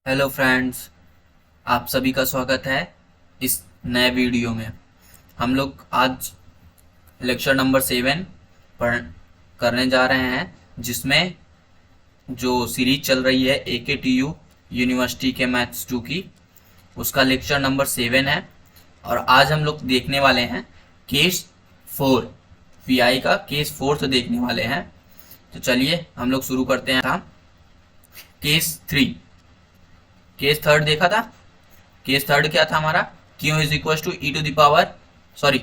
Hello friends, आप सभी का स्वागत है इस नए वीडियो में। हम लोग आज लेक्चर नंबर 7 पढ़ करने जा रहे हैं, जिसमें जो सीरीज चल रही है AKTU यूनिवर्सिटी के मैथ्स 2 की, उसका लेक्चर नंबर 7 है। और आज हम लोग देखने वाले हैं केस 4, VI का केस 4 देखने वाले हैं। तो चलिए हम लोग शुरू करते हैं। था केस 3, केस थर्ड देखा था। केस थर्ड क्या था हमारा? Q is equal to e to the power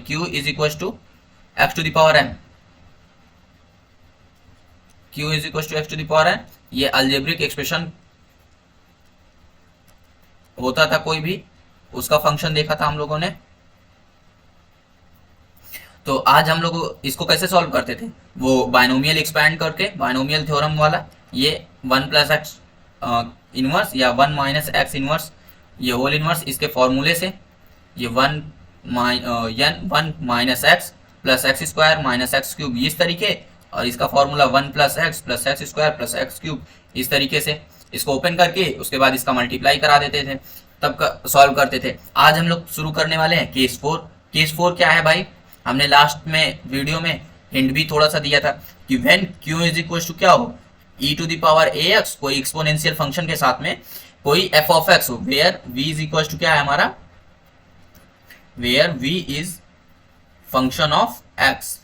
Q is equal to x to the power n। Q is equal to x to the power n, ये algebraic expression होता था, कोई भी उसका फंक्शन देखा था हम लोगों ने। तो आज हम लोग इसको कैसे सॉल्व करते थे, वो बायनोमियल एक्सपैंड करके, बायनोमियल थ्योरम वाला, ये 1 प्लस एक्स इनवर्स या 1 माइनस एक्स इनवर्स, ये होल इनवर्स, इसके फॉर्मूले से ये 1 minus x plus x square minus x cube, इस तरीके, और इसका formula 1 plus x square plus x cube, इस तरीके से इसको ओपन करके उसके बाद इसका मल्टीप्लाई करा देते थे, तब सॉल्व करते थे। आज हम लोग शुरू करने वाले हैं केस 4। केस 4 क्या है भाई? हमने लास्ट में वीडियो में हिंट भी थोड़ा सा दिया था कि when Q is equal to क्या हो, e to the power ax, कोई एक्सपोनेंशियल फंक्शन के साथ में कोई f ऑफ x हो, where v is equal to क्या है हमारा, where v is function of x,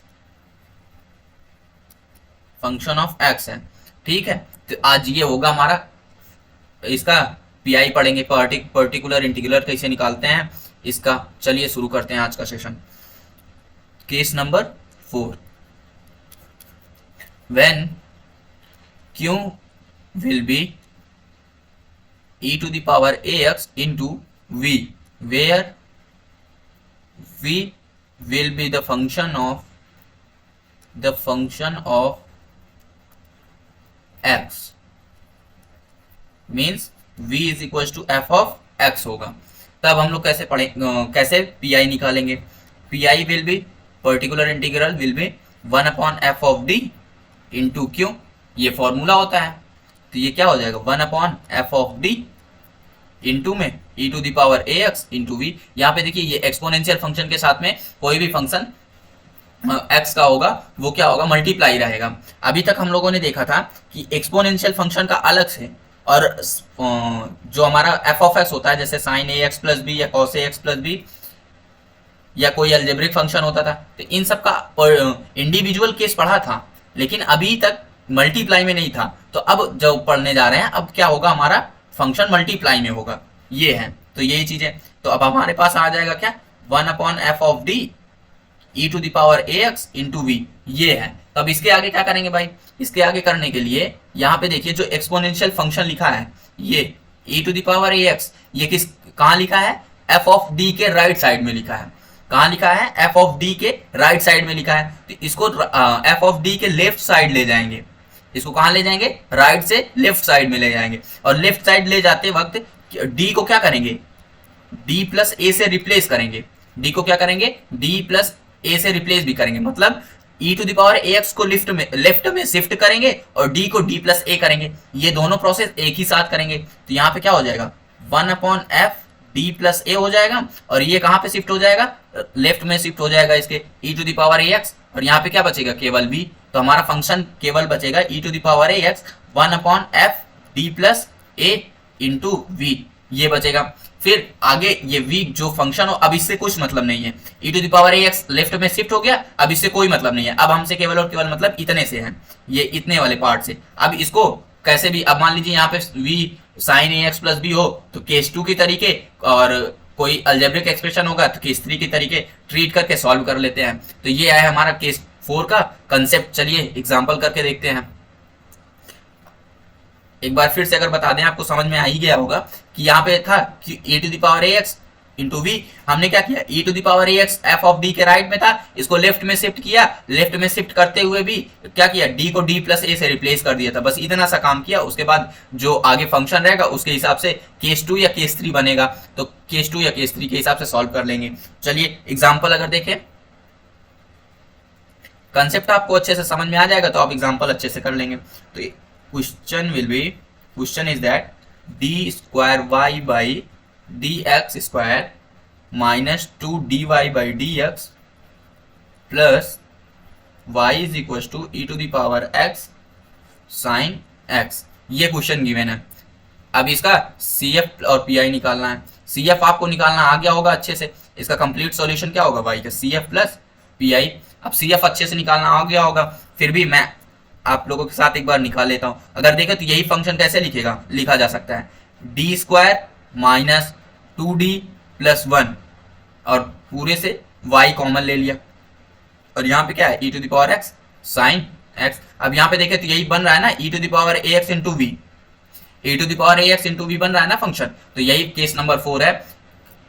function of x है। ठीक है, तो आज ये होगा हमारा, इसका पीआई पढ़ेंगे, पर्टिकुलर इंटीग्रल कैसे निकालते हैं इसका। चलिए शुरू करते हैं आज का session. Case number 4, when Q will be e to the power ax into v, where v will be the function of x, means v is equals to f of x होगा। तब हम लोग कैसे पढ़े, कैसे पीआई निकालेंगे? PI will be, particular integral will be 1 upon f of D into Q, ये formula होता है। तो ये क्या हो जाएगा, 1 upon f of D into में e to the power a x into v. यहाँ पे देखिए, ये एक्सपोनेंशियल फंक्शन के साथ में कोई भी फंक्शन एक्स का होगा वो क्या होगा, मल्टीप्लाई रहेगा। अभी तक हम लोगों ने देखा था कि एक्सपोनेंशियल फंक्शन का अलग से, और जो हमारा एफ ऑफ एक्स होता है, जैसे साइन ए एक्स प्लस बी या cos A x plus B, या कोई अल्जेब्रिक फंक्शन होता था, तो इन सब का इंडिविजुअल केस पढ़ा था, लेकिन अभी तक मल्टीप्लाई में नहीं था। तो अब जब पढ़ने जा रहे हैं, अब क्या होगा, हमारा फंक्शन मल्टीप्लाई में होगा, ये है। तो यही चीज है। तो अब हमारे पास आ जाएगा क्या, 1 upon f of d e to the power a x into v, ये है। तो अब इसके आगे क्या करेंगे भाई? इसके आगे करने के लिए यहाँ पे देखिए, जो एक्सपोनेंशियल फंक्शन लिखा है, ये e to the power a x, ये किस, कहाँ लिखा है, एफ ऑफ डी के राइट साइड में लिखा है। कहाँ लिखा है? एफ ऑफ डी के राइट साइड में लिखा है। तो इसको एफ ऑफ डी के लेफ्ट साइड ले जाएंगे। इसको कहाँ ले जाएंगे? राइट से लेफ्ट साइड में ले जाएंगे। और लेफ्ट साइड ले जाते वक्त डी को क्या करेंगे, डी प्लस ए से रिप्लेस करेंगे। डी को क्या करेंगे, डी प्लस ए से रिप्लेस भी करेंगे, मतलब e to the power a x को लेफ्ट में शिफ्ट करेंगे और डी को डी प्लस ए करेंगे। ये दोनों प्रोसेस एक ही साथ करेंगे। तो यहाँ पे क्या हो जाएगा, 1 अपॉन एफ डी प्लस ए हो जाएगा, और ये कहाँ पे शिफ्ट हो जाएगा, लेफ्ट में शिफ्ट हो जाएगा इसके, e to the power a x, और यहाँ पे क्या बचेगा, केवल बी। तो हमारा फंक्शन केवल बचेगा e to the power a x 1 upon f D plus a into v, ये बचेगा। फिर आगे ये v जो फंक्शन हो, अब इससे कुछ मतलब नहीं है, e to the power a x left में शिफ्ट हो गया, अब इससे कोई मतलब नहीं है। अब हमसे केवल और केवल मतलब इतने से है, ये इतने वाले पार्ट से। अब इसको कैसे भी, अब मान लीजिए यहाँ पे v साइन ए एक्स प्लस बी हो, तो केस 2 की तरीके, और कोई अल्जेब्रिक एक्सप्रेशन होगा तो केस 3 की तरीके ट्रीट करके सॉल्व कर लेते हैं। तो ये है हमारा केस 4 का कंसेप्ट। चलिए एग्जाम्पल करके देखते हैं। एक बार फिर से अगर बता दें, आपको समझ में आ ही गया होगा कि यहाँ पे था कि e to the power a x into v, हमने क्या किया, e to the power a x f of D के राइट में था, इसको लेफ्ट में शिफ्ट किया, लेफ्ट में शिफ्ट करते हुए भी क्या किया, d को d प्लस ए से रिप्लेस कर दिया था। बस इतना सा काम किया। उसके बाद जो आगे फंक्शन रहेगा उसके हिसाब से केस 2 या केस 3 बनेगा, तो केस 2 या केस 3 के हिसाब से सॉल्व कर लेंगे। चलिए एग्जाम्पल अगर देखें, कंसेप्ट आपको अच्छे से समझ में आ जाएगा तो आप एग्जाम्पल अच्छे से कर लेंगे। तो question will be, question is that d square y by d x square minus 2 d y by d x plus y is equal to e to the power x sine x. ये question given है। अब इसका C F और P I निकालना है। C F आपको निकालना आ गया होगा अच्छे से। इसका कंप्लीट सॉल्यूशन क्या होगा भाई का C F plus P I. अब सी एफ अच्छे से निकालना आ गया होगा, फिर भी मैं आप लोगों के साथ एक बार निकाल लेता हूं। अगर देखें तो यही फंक्शन कैसे लिखा जा सकता है, D square minus 2d plus 1 और पूरे से y कॉमन ले लिया और यहाँ पे क्या है e to the power x sine x। अब यहाँ पे देखें तो यही बन रहा है ना e to the power ax into v, e to the power ax into v बन रहा है ना फंक्शन। तो यही केस नंबर 4 है।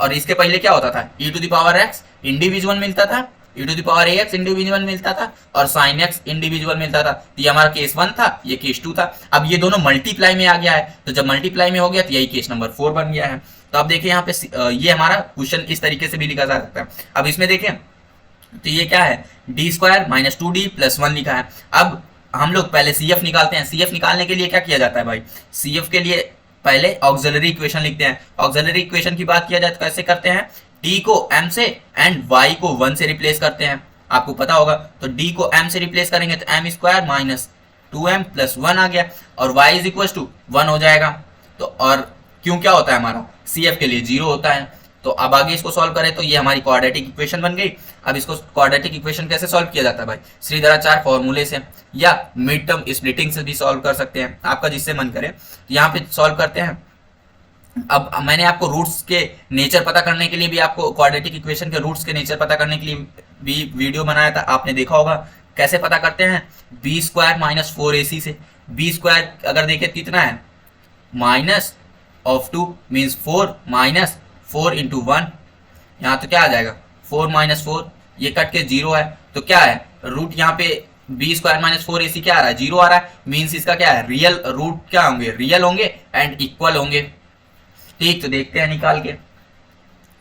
और इसके पहले क्या होता था, e to the power x individual मिलता था, e to the power ax individual मिलता था और साइन x इंडिविजुअल मिलता था। तो ये हमारा केस 1 था, ये केस 2 था। अब ये दोनों मल्टीप्लाई में आ गया है, तो जब मल्टीप्लाई में हो गया तो यही केस नंबर 4 बन गया है। तो अब देखिए यहाँ पे ये हमारा क्वेश्चन इस तरीके से भी लिखा जा सकता है। अब इसमें देखें तो ये क्या है, D square minus 2d plus 1 लिखा है। अब हम लोग पहले सी एफ निकालते हैं। सी एफ निकालने के लिए क्या किया जाता है भाई, सी एफ के लिए पहले ऑक्सिलरी इक्वेशन लिखते हैं। ऑक्सिलरी इक्वेशन की बात किया जाए तो कैसे करते हैं, d को m से एंड y को 1 से रिप्लेस करते हैं, आपको पता होगा। तो d को m से रिप्लेस करेंगे तो m square minus 2m plus 1 आ गया और y इज इक्वल टू 1 हो जाएगा। तो और क्यों क्या होता है हमारा सी एफ के लिए 0 होता है। तो अब आगे इसको सॉल्व करें तो ये हमारी क्वाड्रेटिक इक्वेशन बन गई। अब इसको क्वाड्रेटिक इक्वेशन कैसे सॉल्व किया जाता है भाई, श्रीधराचार्य फॉर्मूले से या मिड टर्म स्प्लिटिंग से भी सॉल्व कर सकते हैं, आपका जिससे मन करे। तो यहाँ पे सॉल्व करते हैं। अब मैंने आपको रूट्स के नेचर पता करने के लिए भी, आपको क्वाड्रेटिक इक्वेशन के रूट्स के नेचर पता करने के लिए भी वीडियो बनाया था, आपने देखा होगा। कैसे पता करते हैं, बी स्क्वायर माइनस 4ac से। बी स्क्वायर अगर देखें कितना है, minus of 2 means 4 minus 4 into 1, यहाँ तो क्या आ जाएगा 4 माइनस 4, ये कट के 0 है। तो क्या है रूट यहाँ पे बी स्क्वायर माइनस 4ac क्या आ रहा है, 0 आ रहा है। मीन्स इसका क्या है, रियल रूट क्या होंगे, रियल होंगे एंड इक्वल होंगे। ठीक, तो देखते हैं निकाल के।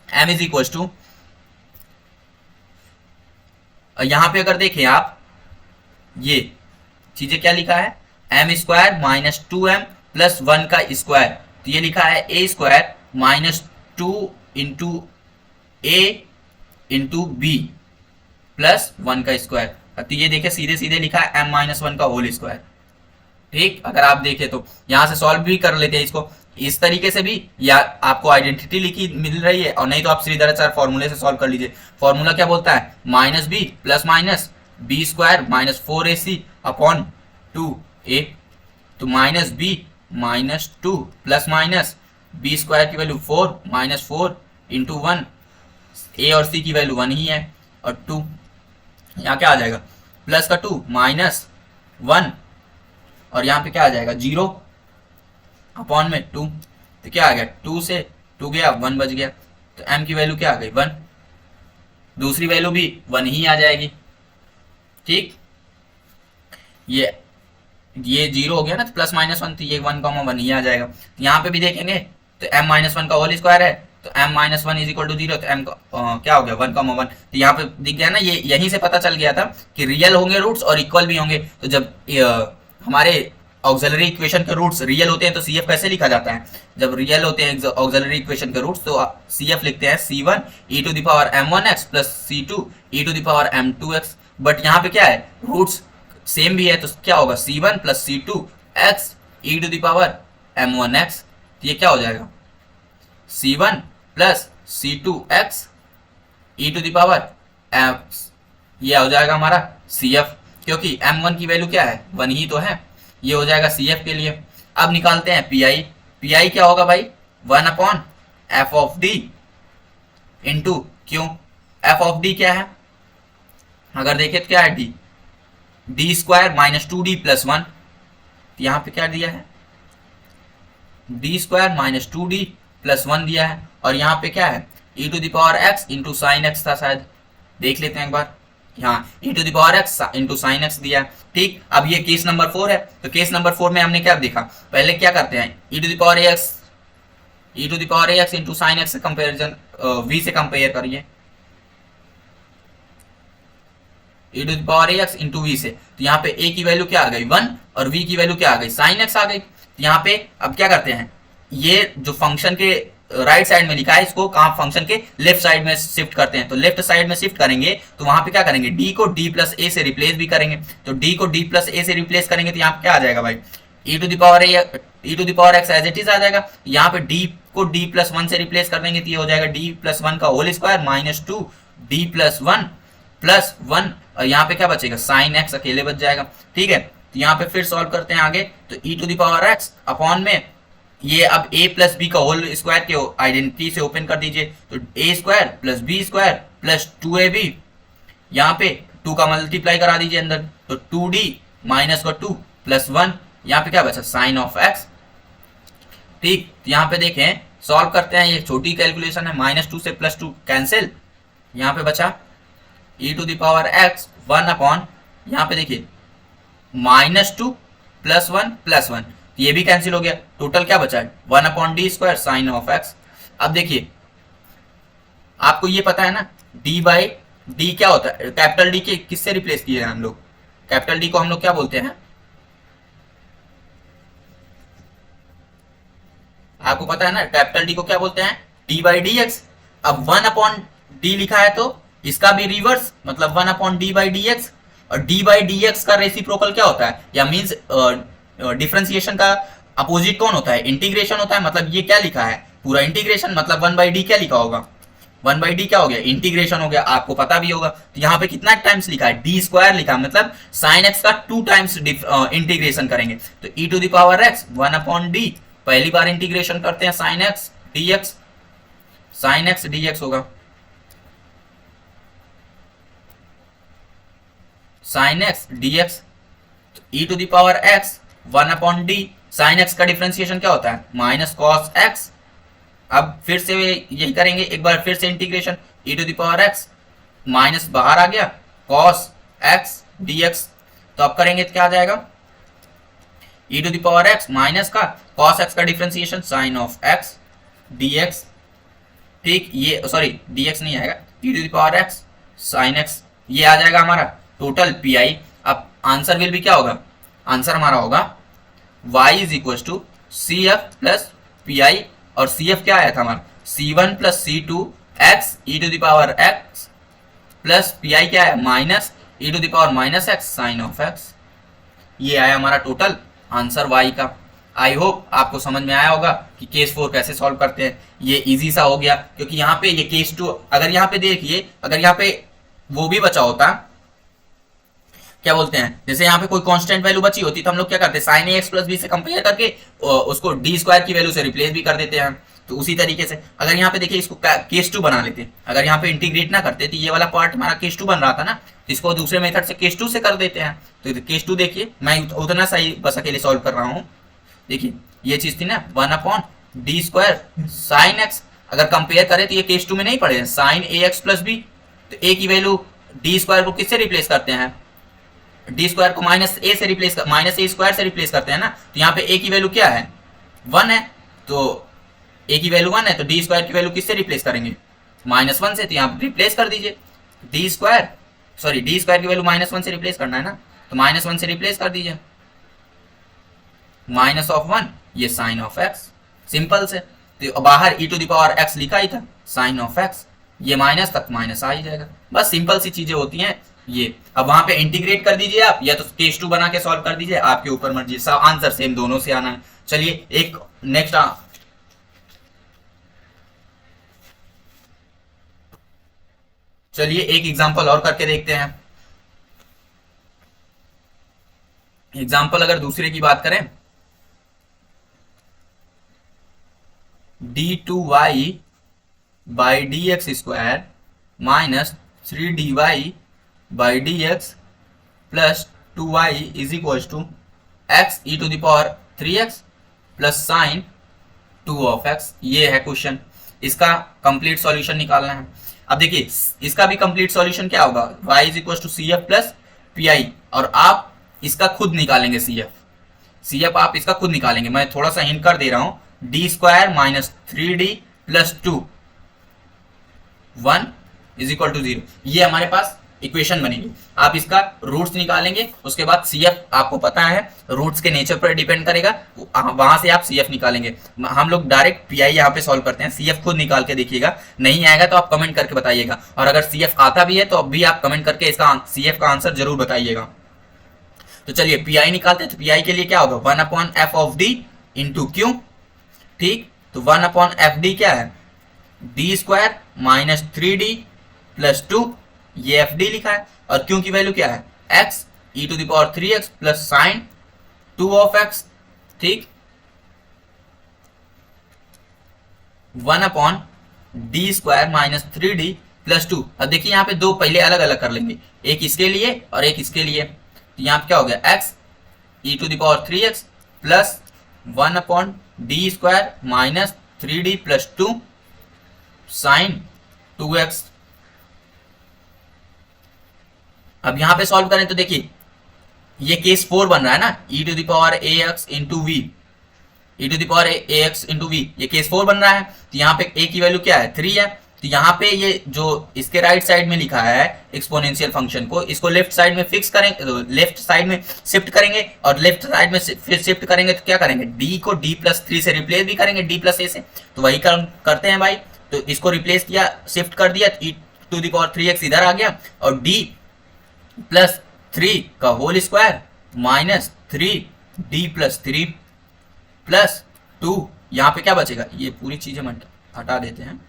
m इज इक्वल टू, यहां पे अगर देखें आप ये चीजें क्या लिखा है, m square minus 2m plus 1 का स्क्वायर। तो ये लिखा है a square minus 2 into a into b plus 1 का स्क्वायर। तो ये देखे सीधे सीधे लिखा है m माइनस 1 का होल स्क्वायर। ठीक, अगर आप देखें तो यहां से सॉल्व भी कर लेते हैं इसको इस तरीके से भी, या आपको आइडेंटिटी लिखी मिल रही है और नहीं तो आप श्रीधराचार्य फॉर्मूले से सॉल्व कर लीजिए। फॉर्मूला क्या बोलता है, minus b plus minus b square minus 4ac upon 2a। तो minus b minus 2 plus minus b square की वैल्यू 4 माइनस 4 इंटू 1, a और c की वैल्यू 1 ही है और 2, यहाँ क्या आ जाएगा प्लस का 2 माइनस 1 और यहाँ पे क्या आ जाएगा 0 अपॉन में 2। तो क्या आ गया 2 से 2 गया 1 बच गया। तो m की वैल्यू क्या आ गई 1, दूसरी वैल्यू भी 1 ही आ जाएगी। ठीक, ये 0 हो गया ना, तो प्लस माइनस 1, तो ये 1,1 ही आ जाएगा। तो यहाँ पे भी देखेंगे तो m माइनस 1 का होल स्क्वायर है, तो m minus 1 is equal to 0। तो m क्या हो गया 1,1। तो यहाँ पे दिख गया ना, ये यहीं से पता चल गया था कि रियल होंगे रूट्स और इक्वल भी होंगे। तो जब हमारे ऑक्सिलरी इक्वेशन के रूट्स रियल होते हैं तो सी एफ कैसे लिखा जाता है, जब रियल होते हैं ऑक्सिलरी इक्वेशन के रूट्स तो सी एफ लिखते हैं c1 e to the power m1x plus c2 e to the power m2x। But यहाँ पे क्या है, रूट्स सेम भी है, तो क्या होगा c1 plus c2 x e to the power m1x। तो ये क्या हो जाएगा c1 plus c2 x e to the power x, ये हो जाएगा हमारा cf, क्योंकि m1 की वैल्यू क्या है 1 ही तो है। ये हो जाएगा cf के लिए। अब निकालते हैं pi। pi क्या होगा भाई 1 upon f of d into क्यों, f ऑफ d क्या है, अगर देखें तो क्या है d square minus 2d plus 1। यहाँ पे क्या दिया है d square minus 2d plus 1 दिया है और यहाँ पे क्या है e to the power x into sine x था शायद, देख लेते हैं एक बार। यहाँ e to the power x into sine x दिया है। ठीक, अब ये केस नंबर 4 है। तो केस नंबर 4 में हमने क्या देखा, पहले क्या करते हैं e to the power ax into sine x से कंपेरिजन v से कंपेयर करिए, e to the power ax into v से। तो यहाँ पे a की वैल्यू क्या आ गई 1 और v की वैल्यू क्या आ गई साइन एक्स आ गई। तो यहाँ पे अब क्या करते हैं ये जो फंक्शन के राइट साइड में लिखा है इसको कहाँ फंक्शन के लेफ्ट साइड में शिफ्ट करते हैं, तो लेफ्ट साइड में शिफ्ट करेंगे तो वहां पे क्या करेंगे, डी को डी प्लस ए से रिप्लेस भी करेंगे, तो डी को डी प्लस ए से रिप्लेस करेंगे तो यहाँ पे क्या आ जाएगा भाई, e to the power x as it is आ जाएगा। यहाँ पे d को d प्लस वन से रिप्लेस कर देंगे तो ये हो जाएगा d प्लस वन का whole square minus two D plus one और यहाँ पे क्या बचेगा, साइन एक्स अकेले बच जाएगा। ठीक है, तो यहाँ पे फिर सॉल्व करते हैं आगे, तो e to the power x upon में ये अब a प्लस बी का होल स्क्वायर के आइडेंटिटी से ओपन कर दीजिए, तो a square plus b square plus 2ab, यहाँ पे 2 का मल्टीप्लाई करा दीजिए अंदर, तो 2d माइनस का 2 प्लस 1, यहाँ पे क्या बचा, साइन ऑफ x। ठीक, यहाँ पे देखें सॉल्व करते हैं, ये छोटी कैलकुलेशन है, -2 से +2 कैंसिल, यहाँ पे बचा e to the power x 1 upon, यहाँ पे देखिए -2 प्लस 1 ये भी कैंसिल हो गया, टोटल क्या बचा है 1 upon d square sine of x। अब देखिए आपको ये पता है ना d बाई डी क्या होता है, कैपिटल डी के किससे रिप्लेस किए हैं हम लोग, कैपिटल डी को हम लोग क्या बोलते हैं, आपको पता है ना कैपिटल डी को क्या बोलते हैं, d बाई डी एक्स। अब 1 अपॉन डी लिखा है तो इसका भी रिवर्स, मतलब 1 upon D by d x, और d बाई डी एक्स का रेसिप्रोकल क्या होता है, या मीन्स डिफरेंशिएशन का अपोजिट कौन होता है, इंटीग्रेशन होता है। मतलब ये क्या लिखा है पूरा इंटीग्रेशन, मतलब 1 बाई डी क्या लिखा होगा, 1 बाई डी क्या हो गया, इंटीग्रेशन हो गया, आपको पता भी होगा। तो यहाँ पे कितना टाइम्स लिखा है, डी स्क्वायर लिखा, मतलब साइन एक्स का 2 टाइम्स इंटीग्रेशन करेंगे, तो e to the power x 1 upon d, पहली बार इंटीग्रेशन करते हैं साइन एक्स डी एक्स होगा, sine x d x, e to the power x 1 upon d, sine x का डिफरेंशिएशन क्या होता है, माइनस कॉस एक्स। अब फिर से यही करेंगे, एक बार फिर से integration, e to the power x minus बाहर आ गया कॉस एक्स डी एक्स, तो अब करेंगे तो क्या आ जाएगा, e to the power x minus का कॉस एक्स का differentiation sine of x d x. ठीक, ये सॉरी डी एक्स नहीं आएगा, e to the power x sine x, ये आ जाएगा हमारा टोटल पी आई। अब आंसर विल भी क्या होगा, आंसर हमारा होगा y is equal to C F plus P I, और सी एफ क्या आया था हमारा, c1 plus c2 x e to the power x plus P I क्या है, minus e to the power minus x sine of x। ये आया हमारा टोटल आंसर y का। आई होप आपको समझ में आया होगा कि केस 4 कैसे सॉल्व करते हैं, ये इजी सा हो गया, क्योंकि यहाँ पे ये केस 2, अगर यहाँ पे देखिए, अगर यहाँ पे वो भी बचा होता, क्या बोलते हैं, जैसे यहाँ पे कोई कांस्टेंट वैल्यू बची होती तो हम लोग क्या करते हैं, साइन ए एक्स प्लस बी से कंपेयर करके उसको डी स्क्वायर की वैल्यू से रिप्लेस भी कर देते हैं। तो उसी तरीके से अगर यहाँ पे देखिए इसको केस 2 बना लेते, अगर यहाँ पे इंटीग्रेट ना करते तो ये वाला पार्ट हमारा केस 2 बन रहा था ना, तो इसको दूसरे मेथड से केस 2 से कर देते हैं। तो केस 2 देखिए, मैं उतना सही बस अकेले सॉल्व कर रहा हूँ। देखिए ये चीज थी ना 1 upon d square sine x, अगर कंपेयर करें तो ये केस 2 में नहीं पड़े, साइन ए एक्स प्लस बी, तो ए की वैल्यू डी स्क्वायर को किससे रिप्लेस करते हैं, डी स्क्वायर को माइनस ए से रिप्लेस कर, माइनस ए स्क्वायर से रिप्लेस करते हैं ना, तो यहाँ पे ए की वैल्यू क्या है 1 है, तो ए की वैल्यू 1 है, तो डी स्क्वायर की वैल्यू किससे रिप्लेस करेंगे, -1 से, तो यहाँ रिप्लेस कर दीजिए D square, sorry D square की वैल्यू -1 से रिप्लेस करना है ना, तो -1 से रिप्लेस कर दीजिए, माइनस ऑफ 1 ये साइन ऑफ एक्स, सिंपल से। तो बाहर e to the power x लिखा ही था साइन ऑफ x, ये माइनस तक माइनस आ ही जाएगा, बस सिंपल सी चीजें होती हैं ये। अब वहां पे इंटीग्रेट कर दीजिए आप, या तो केस 2 बना के सॉल्व कर दीजिए, आपके ऊपर मर्जी, सब आंसर सेम दोनों से आना है। चलिए एक नेक्स्ट चलिए एक एग्जांपल और करके देखते हैं। एग्जांपल अगर दूसरे की बात करें, d2y by d x square minus 3dy by d x plus 2y is equal to x e to the power 3x plus sine 2 of x। ये है क्वेश्चन, इसका कंप्लीट सॉल्यूशन निकालना है। अब देखिए इसका भी कंप्लीट सॉल्यूशन क्या होगा, y is equal to C F plus P I, और आप इसका खुद निकालेंगे सी एफ आप इसका खुद निकालेंगे। मैं थोड़ा सा हिंट कर दे रहा हूं, d square minus 3d plus 2 1 is equal to 0, ये हमारे पास इक्वेशन बनेगी। आप इसका रूट्स निकालेंगे, उसके बाद सीएफ आपको पता है रूट्स के नेचर पर डिपेंड करेगा, वहां से आप सीएफ निकालेंगे। हम लोग डायरेक्ट पीआई यहाँ पे सॉल्व करते हैं। सीएफ खुद निकाल के देखिएगा, नहीं आएगा तो आप कमेंट करके बताइएगा, और अगर सीएफ आता भी है तो अब भी आप कमेंट करके इसका सीएफ का आंसर जरूर बताइएगा। तो चलिए पीआई निकालते हैं। तो पीआई के लिए क्या होगा, 1 upon f of D into Q. ठीक, तो 1 अपॉन एफ डी क्या है, D square minus 3d plus 2, ये एफ डी लिखा है, और क्यू की वैल्यू क्या है, x e to the power 3x plus sine 2 of x. ठीक, 1 upon d square minus 3d plus 2। अब देखिए यहाँ पे दो पहले अलग अलग कर लेंगे, एक इसके लिए और एक इसके लिए। तो यहाँ पे क्या हो गया, x e to the power 3x plus 1 upon d square minus 3d plus 2 sine 2x। अब यहां पे सॉल्व करें तो देखिए ये केस 4 बन रहा है ना, e to the power ax into v, e to the power ax into v, ये केस 4 बन रहा है। तो यहाँ पे a की वैल्यू क्या है, 3 है। तो यहाँ पे ये जो इसके राइट साइड में लिखा है एक्सपोनेंशियल फंक्शन को, इसको लेफ्ट साइड में फिक्स करेंगे, तो लेफ्ट साइड में शिफ्ट करेंगे, और लेफ्ट साइड में फिर शिफ्ट करेंगे तो क्या करेंगे, d को d प्लस 3 से रिप्लेस भी करेंगे, d प्लस a से। तो वही करते हैं भाई। तो इसको रिप्लेस किया, शिफ्ट कर दिया, e to the power 3x इधर आ गया, और d प्लस 3 का whole square minus 3d plus 3 plus 2। यहां पे क्या बचेगा, ये पूरी चीजें हटा देते हैं,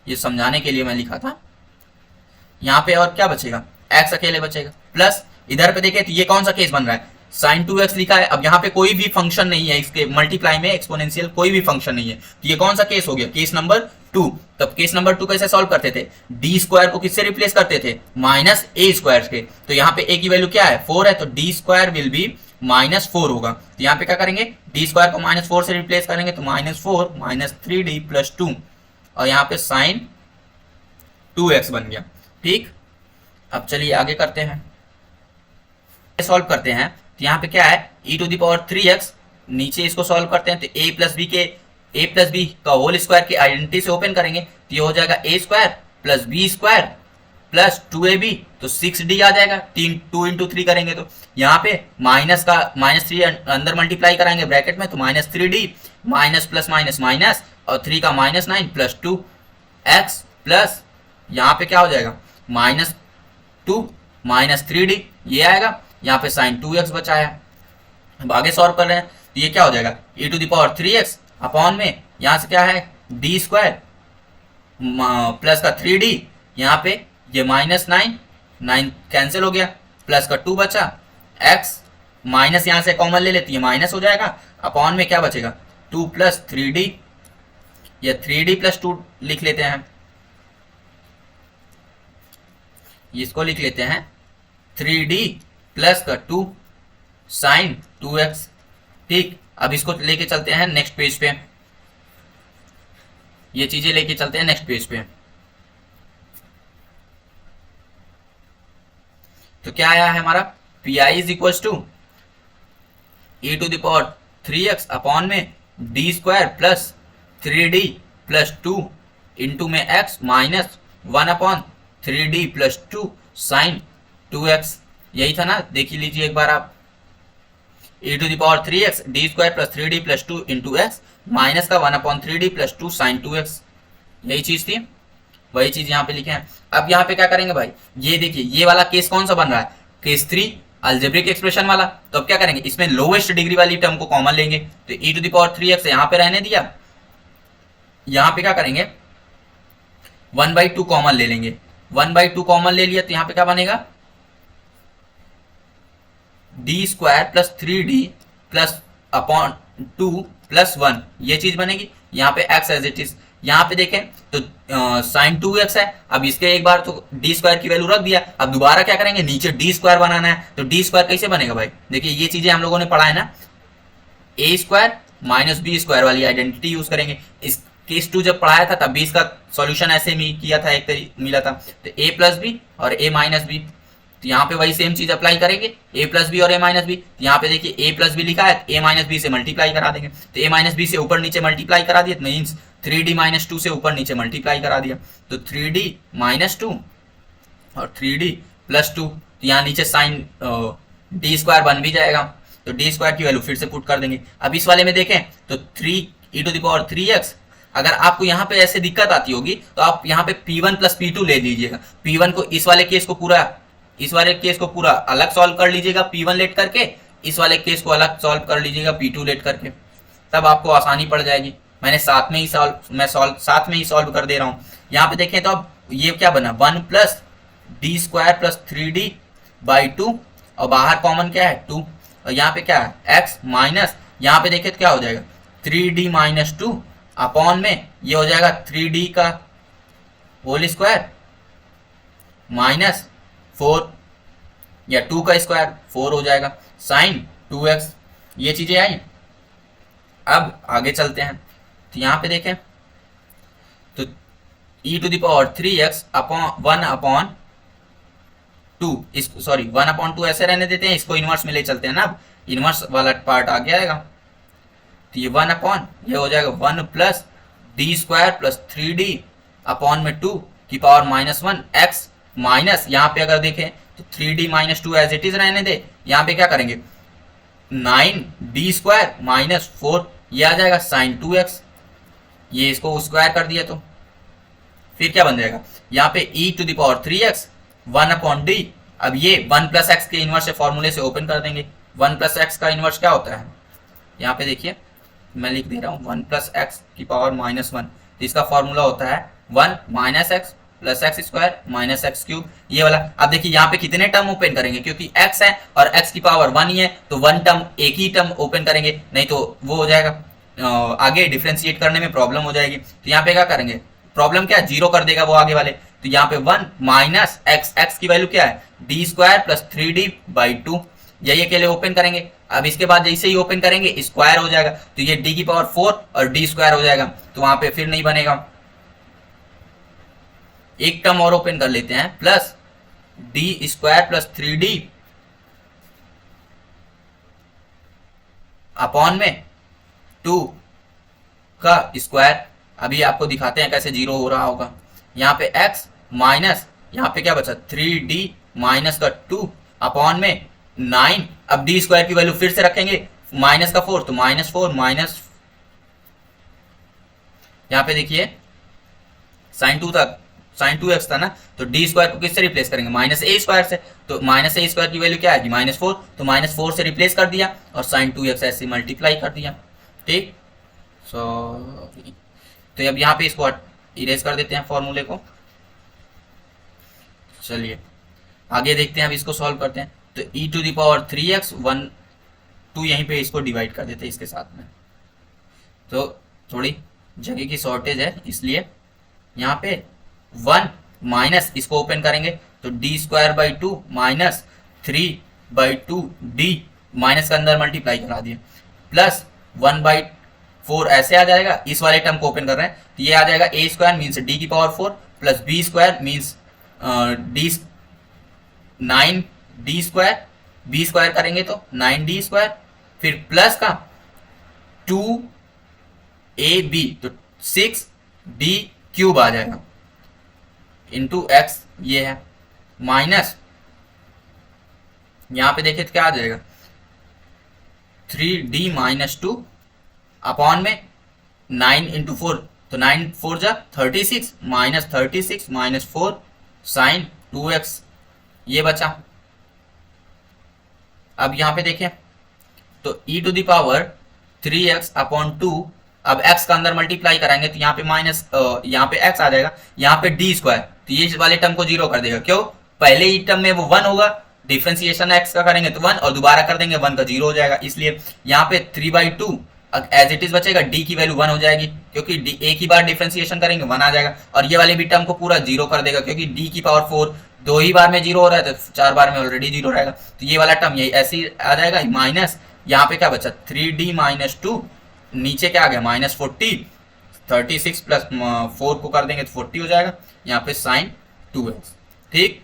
ये समझाने के लिए मैं लिखा था। यहां पे और क्या बचेगा, x अकेले बचेगा, प्लस इधर पे देखें तो ये कौन सा केस बन रहा है, sin 2x लिखा है। अब यहाँ पे कोई भी फंक्शन नहीं है, इसके मल्टीप्लाई में एक्सपोनेंशियल कोई भी फंक्शन नहीं है, तो ये कौन सा केस हो गया, केस नंबर 2। तब केस नंबर 2 कैसे सॉल्व करते थे, डी स्क्वायर को किससे रिप्लेस करते थे, माइनस ए स्क्वायर के। तो यहाँ पे ए की वैल्यू क्या है, 4 है, तो D square will be minus 4 होगा। तो यहाँ पे क्या करेंगे, डी स्क्वायर को माइनस 4 से रिप्लेस करेंगे, तो माइनस 4 माइनस 3d प्लस 2, और यहाँ पे साइन 2x बन गया। ठीक, अब चलिए आगे करते हैं, सॉल्व करते हैं। तो यहाँ पे क्या है, e to the power 3x, नीचे इसको सॉल्व करते हैं तो a प्लस बी का होल स्क्वायर की आइडेंटिटी से ओपन करेंगे, तो ये हो जाएगा a square plus b square plus 2ab, तो 6d आ जाएगा। 2 इंटू 3 करेंगे तो यहाँ पे माइनस 3 अंदर मल्टीप्लाई कराएंगे ब्रैकेट में, तो minus 3d minus plus minus minus, और 3 का माइनस 9 प्लस 2x प्लस यहाँ पे क्या हो जाएगा, माइनस 2 माइनस 3d, ये आएगा। यहाँ पे साइन 2x बचा है। अब आगे सॉल्व कर रहे हैं तो ये क्या हो जाएगा, e to the power 3x upon में यहाँ से क्या है, डी स्क्वायर प्लस का 3d, यहाँ पे ये माइनस 9 कैंसिल हो गया, प्लस का 2 बचा, x माइनस यहाँ से कॉमन ले लेते, ये माइनस हो जाएगा, अपॉन में क्या बचेगा, 2 प्लस 3d, या 3d प्लस 2 लिख लेते हैं, इसको लिख लेते हैं 3d प्लस का 2 साइन 2x। ठीक, अब इसको लेके चलते हैं नेक्स्ट पेज पे, ये चीजें लेके चलते हैं नेक्स्ट पेज पे। तो क्या आया है हमारा, P I is equal to e to the power 3x upon में D square plus 3d plus 2 into में x minus 1 upon 3d plus 2 sine 2x। यही था ना, देख ही लीजिए एक बार आप, e to the power 3x d square plus 3d plus 2 into x minus का 1 upon 3d plus 2 sine 2x, यही चीज थी, वही चीज यहाँ पे लिखे हैं। अब यहाँ पे क्या करेंगे भाई, ये देखिए ये वाला केस कौन सा बन रहा है, केस 3 अलजेब्रिक एक्सप्रेशन वाला। तो अब क्या करेंगे, इसमें लोवेस्ट डिग्री वाली टर्म को कॉमन लेंगे, तो e to the power 3x यहाँ पे रहने दिया, यहाँ पे क्या करेंगे 1/2 कॉमन ले लेंगे, 1/2 कॉमन ले लिया तो यहाँ पे क्या बनेगा, D square plus 3d plus upon 2 plus 1, ये चीज बनेगी। यहाँ पे x एज इट इज, यहाँ पे देखें तो साइन 2x है। अब इसके एक बार तो डी स्क्वायर की वैल्यू रख दिया, अब दोबारा क्या करेंगे, नीचे डी स्क्वायर बनाना है, तो डी स्क्वायर कैसे बनेगा भाई, देखिए ये चीजें हम लोगों ने पढ़ा है ना, ए स्क्वायर माइनस बी स्क्वायर वाली आइडेंटिटी यूज करेंगे। इस केस 2 जब पढ़ाया था तब भी इसका सॉल्यूशन ऐसे किया था, एक तरीके मिला था, तो ए प्लस बी और ए माइनस बी, तो यहाँ पे वही सेम चीज अप्लाई करेंगे, ए प्लस बी और ए माइनस बी। यहाँ पे देखिए ए प्लस बी लिखा है, ए माइनस बी से मल्टीप्लाई करा देंगे, तो ए माइनस बी से ऊपर नीचे मल्टीप्लाई करा दिया, मीन्स 3d माइनस 2 से ऊपर नीचे मल्टीप्लाई करा दिया, तो 3d माइनस 2 और 3d प्लस 2, तो यहाँ नीचे साइन डी स्क्वायर बन भी जाएगा, तो डी स्क्वायर की वैल्यू फिर से पुट कर देंगे। अब इस वाले में देखें तो 3e⁻3x, अगर आपको यहाँ पे ऐसे दिक्कत आती होगी तो आप यहाँ पे P1 प्लस P2 ले लीजिएगा। P1 को इस वाले केस को पूरा अलग सॉल्व कर लीजिएगा P1 लेट करके, इस वाले केस को अलग सॉल्व कर लीजिएगा P2 लेट करके, तब आपको आसानी पड़ जाएगी। मैंने साथ में ही सॉल्व कर दे रहा हूँ। यहाँ पे देखें तो अब ये क्या बना, 1 plus D square plus 3d by 2, और बाहर कॉमन क्या है 2, और यहाँ पे क्या है x माइनस, यहाँ पे देखें तो क्या हो जाएगा 3d माइनस 2 अपॉन में ये हो जाएगा 3d का होल स्क्वायर माइनस 4 या 2 का स्क्वायर 4 हो जाएगा साइन 2x। ये चीजें आई। अब आगे चलते हैं, तो यहाँ पे देखें तो e⁻3x अपॉन 1/2 ऐसे रहने देते हैं, इसको इनवर्स में ले चलते हैं ना। अब इनवर्स वाला पार्ट आ गया आएगा, तो ये 1 अपॉन ये हो जाएगा 1 plus D square plus 3d upon में 2 की पावर -1 x माइनस, यहाँ पे अगर देखें तो 3d minus 2 as it is रहने दे, यहाँ पे क्या करेंगे 9d स्क्वायर माइनस 4, ये आ जाएगा साइन 2x, ये इसको स्क्वायर कर दिया तो फिर क्या बन जाएगा यहाँ पे e⁻3x 1/d। अब ये 1 प्लस एक्स के इनवर्स से फॉर्मूले से ओपन कर देंगे। 1 प्लस एक्स का इनवर्स क्या होता है, यहाँ पे देखिए मैं लिख दे रहा हूँ 1 प्लस एक्स की पावर -1, तो इसका फॉर्मूला होता है 1 minus x plus x square minus x cube, ये वाला। अब देखिए यहाँ पे कितने टर्म ओपन करेंगे, क्योंकि x है और x की पावर 1 ही है, तो 1 टर्म एक ही टर्म ओपन करेंगे, नहीं तो वो हो जाएगा आगे डिफ्रेंशिएट करने में प्रॉब्लम हो जाएगी। तो यहाँ पे क्या करेंगे, प्रॉब्लम क्या है, 0 कर देगा वो आगे वाले, तो यहाँ पे 1 माइनस x की वैल्यू क्या है D square plus 3d by 2, यही के लिए ओपन करेंगे। अब इसके बाद जैसे ही ओपन करेंगे स्क्वायर हो जाएगा, तो ये d की पावर 4 और d स्क्वायर हो जाएगा, तो वहां पे फिर नहीं बनेगा। एक टर्म और ओपन कर लेते हैं, plus D square plus 3d upon में 2 का स्क्वायर। अभी आपको दिखाते हैं कैसे 0 हो रहा होगा। यहाँ पे x माइनस, यहाँ पे क्या बचा 3d माइनस का 2 अपॉन में 9, अब डी स्क्वायर की वैल्यू फिर से रखेंगे माइनस का 4, तो -4 माइनस, यहाँ पे देखिए साइन 2x था ना, तो डी स्क्वायर को किससे रिप्लेस करेंगे -a स्क्वायर से, तो -a स्क्वायर की वैल्यू क्या आएगी -4, तो -4 से रिप्लेस कर दिया और साइन 2x ऐसे मल्टीप्लाई कर दिया। ठीक, तो अब यहाँ पे इसको इरेज कर देते हैं फॉर्मूले को। चलिए आगे देखते हैं, अब इसको सॉल्व करते हैं। तो e⁻3x 1 2 यहीं पे इसको डिवाइड कर देते हैं इसके साथ में, तो थोड़ी जगह की शॉर्टेज है इसलिए यहाँ पे 1 माइनस इसको ओपन करेंगे तो D square by 2 minus 3/2d, minus के अंदर मल्टीप्लाई करा दिए, प्लस 1/4 ऐसे आ जाएगा। इस वाले टर्म को ओपन कर रहे हैं तो ये आ जाएगा a स्क्वायर मीन्स d की power 4 plus b square means 9d square, b square करेंगे तो 9d स्क्वायर, फिर प्लस का 2ab तो 6d क्यूब आ जाएगा इंटू x, ये है माइनस, यहां पे देखे तो क्या आ जाएगा 3d माइनस 2 अपॉन में 9 इंटू 4, तो 9 4 जा 36 माइनस 36 माइनस 4 साइन 2x, ये बचा। अब यहां पे देखें तो e⁻3x अपॉन 2, अब x का अंदर मल्टीप्लाई कराएंगे तो यहाँ पे माइनस, यहाँ पे x आ जाएगा, यहाँ पे d स्क्वायर, तो ये वाले टर्म को 0 कर देगा। क्यों, पहले ही टर्म में वो 1 होगा, डिफरेंशिएशन x का करेंगे तो 1 और दोबारा कर देंगे 1 का 0 हो जाएगा, इसलिए यहाँ पे 3/2 एज इट इज बचेगा, d की वैल्यू 1 हो जाएगी क्योंकि d एक ही बार डिफरेंशिएशन करेंगे 1 आ जाएगा, और ये वाले भी टर्म को पूरा 0 कर देगा क्योंकि d की पावर 4 2 ही बार में 0 हो रहा है तो 4 बार में ऑलरेडी 0 रहेगा, तो ये वाला टर्म यही ऐसे ही आ जाएगा माइनस, यहाँ पे क्या बचा 3d माइनस 2, नीचे क्या आ गया -40, 36 प्लस 4 को कर देंगे तो 40 हो जाएगा, यहाँ पे साइन 2x। ठीक,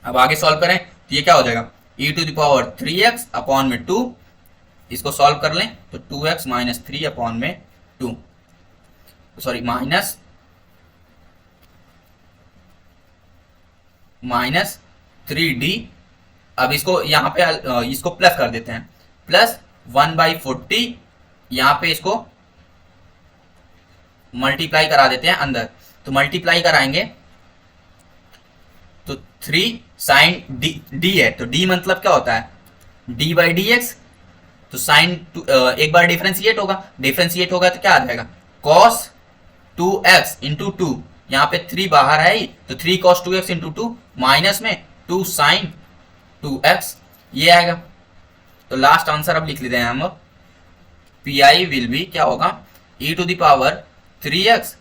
अब आगे सॉल्व करें तो ये क्या हो जाएगा e⁻3x अपॉन में 2, इसको सॉल्व कर लें तो 2x माइनस 3 अपॉन में 2, सॉरी माइनस माइनस 3d। अब इसको यहाँ पे इसको प्लस कर देते हैं, प्लस 1/40, यहाँ पे इसको मल्टीप्लाई करा देते हैं अंदर। तो मल्टीप्लाई कराएंगे तो 3 साइन डी है, तो डी मतलब क्या होता है, d/dx। तो साइन एक बार डिफरेंशिएट होगा, डिफरेंशिएट होगा तो क्या आ जाएगा, cos 2x इंटू 2, यहाँ पे 3 बाहर है ही, तो 3 cos 2x इंटू 2 माइनस में 2 साइन 2x, ये आएगा। तो लास्ट आंसर अब लिख लेते हैं हम, पी आई विल बी क्या होगा, e⁻³ 3x,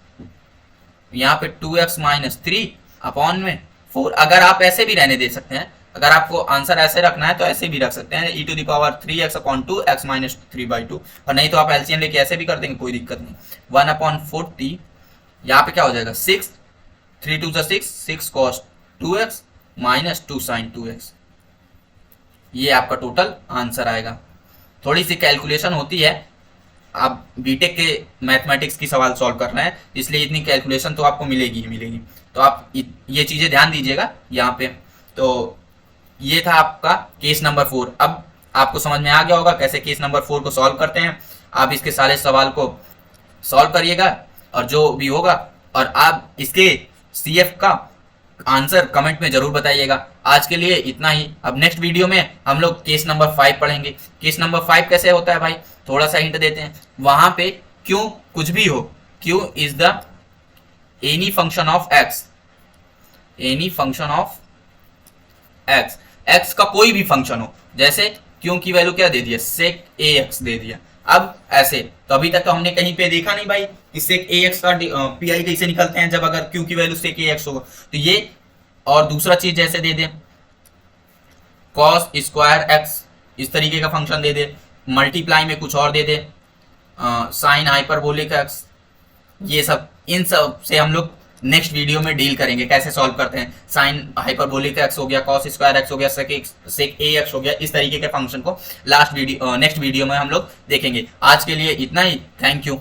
यहाँ पे 2x माइनस 3 अपॉन में 4। अगर आप ऐसे भी रहने दे सकते हैं, अगर आपको आंसर ऐसे रखना है तो ऐसे भी रख सकते हैं, e⁻³ अपॉन 2 x माइनस 3/2, और नहीं तो आप एलसीएम लेके ऐसे भी कर देंगे, कोई दिक्कत नहीं। 1/40, यहाँ पे क्या हो जाएगा 6, 3 2 6, 6 cos 2x minus 2 sine 2x, ये आपका टोटल आंसर आएगा। थोड़ी सी कैलकुलेशन होती है, आप बीटेक के मैथमेटिक्स की सवाल सॉल्व कर रहे हैं, इसलिए इतनी कैलकुलेशन तो आपको मिलेगी ही मिलेगी, तो आप ये चीजें ध्यान दीजिएगा यहाँ पे। तो ये था आपका केस नंबर 4। अब आपको समझ में आ गया होगा कैसे केस नंबर 4 को सॉल्व करते हैं। आप इसके सारे सवाल को सॉल्व करिएगा और जो भी होगा, और आप इसके सीएफ का आंसर कमेंट में जरूर बताइएगा। आज के लिए इतना ही। अब नेक्स्ट वीडियो में हम लोग केस नंबर 5 पढ़ेंगे। केस नंबर 5 कैसे होता है भाई, थोड़ा सा हिंट देते हैं। वहां पे क्यों कुछ भी हो, क्यों is the any function of x, any function of x, x का कोई भी फंक्शन हो, जैसे क्यों की वैल्यू क्या दे दिया, सेक ए एक्स दे दिया। अब ऐसे तो अभी तक तो हमने कहीं पे देखा नहीं भाई कि सेक ए एक्स का पीआई कैसे निकलते हैं, जब अगर क्यू की वैल्यू सेक ए एक्स होगा तो ये। और दूसरा चीज जैसे दे दे कॉस स्क्वायर एक्स, इस तरीके का फंक्शन दे दे, मल्टीप्लाई में कुछ और दे दे, साइन हाइपरबोलिक एक्स, ये सब, इन सब से हम लोग नेक्स्ट वीडियो में डील करेंगे, कैसे सॉल्व करते हैं। साइन हाइपरबोलिक एक्स हो गया, कॉस स्क्वायर एक्स हो गया, सेक ए एक्स हो गया, इस तरीके के फंक्शन को लास्ट वीडियो नेक्स्ट वीडियो में हम लोग देखेंगे। आज के लिए इतना ही, थैंक यू।